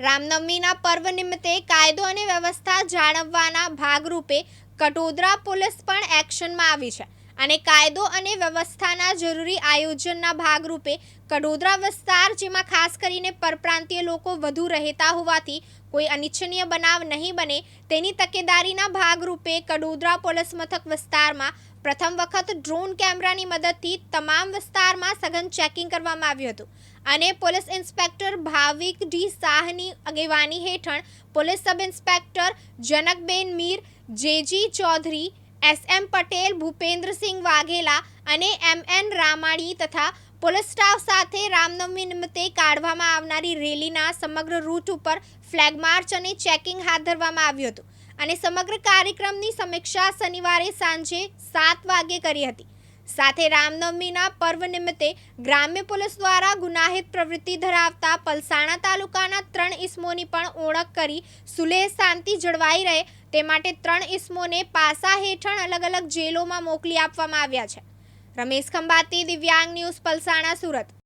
રામનવમીના પર્વ નિમિત્તે કાયદો અને વ્યવસ્થા જાળવવાના ભાગરૂપે કટોદરા પોલીસ પણ એક્શનમાં આવી છે અને કાયદો અને વ્યવસ્થાના જરૂરી આયોજનના ભાગરૂપે કટોદરા વિસ્તાર, જેમાં ખાસ કરીને પરપ્રાંતીય લોકો વધુ રહેતા હોવાથી કોઈ અનિચ્છનીય બનાવ નહીં બને તેની તકેદારીના ભાગરૂપે કટોદરા પોલીસ મથક વિસ્તારમાં પ્રથમ વખત ડ્રોન કેમેરાની મદદથી તમામ વિસ્તારમાં સઘન ચેકિંગ કરવામાં આવ્યું હતું અને પોલીસ ઇન્સ્પેક્ટર ભાવિક ડી શાહની આગેવાની હેઠળ police sub inspector Jankaben Mir, JG Chaudhary, SM Patel, Bhupendrasinh Vaghela અને MN રામાણી તથા પોલીસ સ્ટાફ સાથે રામનવમી નિમિત્તે કાઢવામાં આવનારી રેલીના સમગ્ર રૂટ ઉપર ફ્લેગ માર્ચ અને ચેકિંગ હાથ ધરવામાં આવ્યું હતું અને સમગ્ર કાર્યક્રમની સમીક્ષા શનિવારે સાંજે 7 વાગે કરી હતી। સાથે રામનવમીના પર્વ નિમિત્તે ગ્રામ્ય પોલીસ દ્વારા ગુનાહિત પ્રવૃત્તિ ધરાવતા પલસાણા તાલુકાના 3 ઇસમોની પણ ઓળખ કરી સુલેહ શાંતિ જળવાઈ રહે તે માટે 3 ઇસમોને પાસા હેઠળ અલગ અલગ જેલોમાં મોકલી આપવામાં આવ્યા છે। રમેશ ખંભાતી, દિવ્યાંગ ન્યૂઝ, પલસાણા, સુરત।